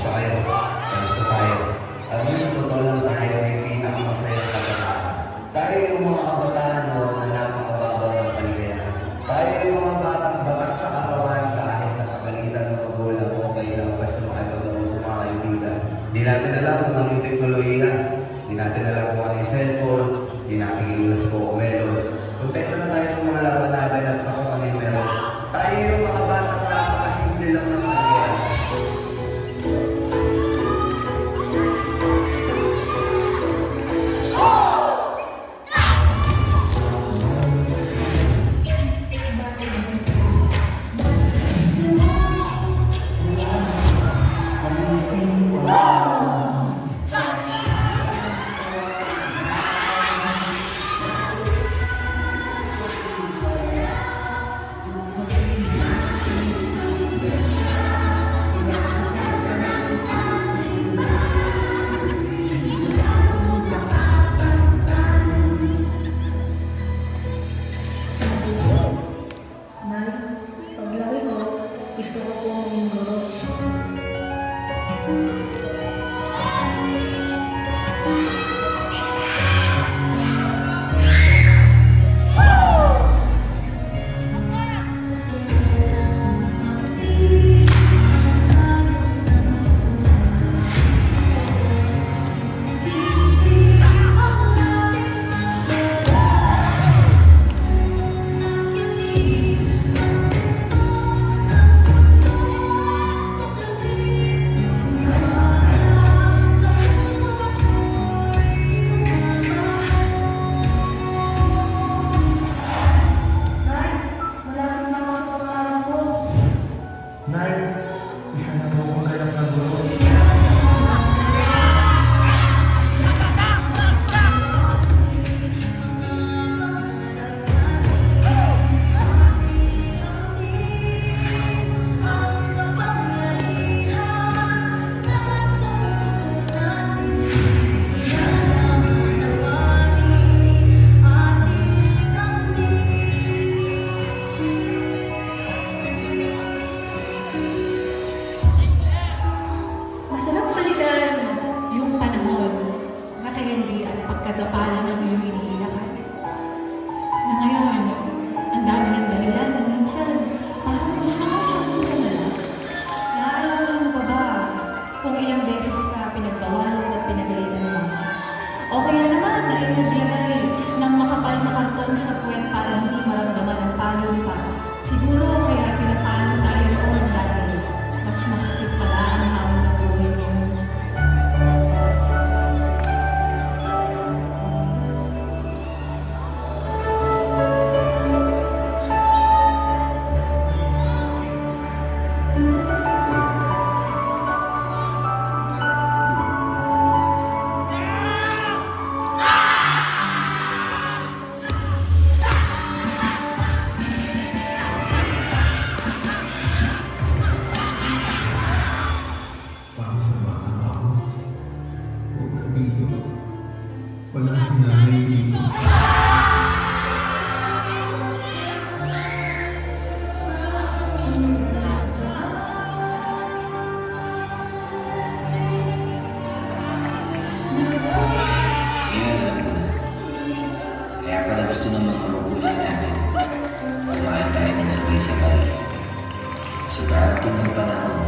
Kamusta kayo? Kamusta tayo? Alam mo, sa totoo lang tayo may pinakamasayang kabataan. Tayo yung mga kabataan na napakababaw ng kaligayahan. Tayo yung mga batang batak sa katawan kahit napagalitan ng magulang o lang basta makipaglaro sa mga kaibigan. Di natin alam kung ano yung teknolohiya. Di natin alam kung ano yung cellphone. Di natin kilala sa Cocomelon. Kontento na tayo sa mga laban natin at sa kung ano yung meron. Tayo yung mga batang napakasimple lang ng kaligayahan. Paglaki ko, gusto ko po maging guro. Nay, isa na po akong ganap na guro. Masarap balikan yung panahon na kay hindi at pagkadapa lang ang iyong iniiyakan. Na ngayon, ang dami ng dahilan na minsan parang gusto mo siyang tumala. Naaalala mo ba ba kung ilang beses ka pinagbawalan at pinagalitan ng mama? O kaya naman ay naglagay ng makapal na karton sa puwet para hindi maramdaman ang palo ni Papa. Siguro kaya pinapalo tayo noon dahil mas masakit pala ang hamon ng buhay niyo. Para sa mga ako, huwag ka dito. Wala si nanay dito. Kaya pala gusto ng mga magulang natin. Kumain tayo ng sabay-sabay. Kasi darating ang panahon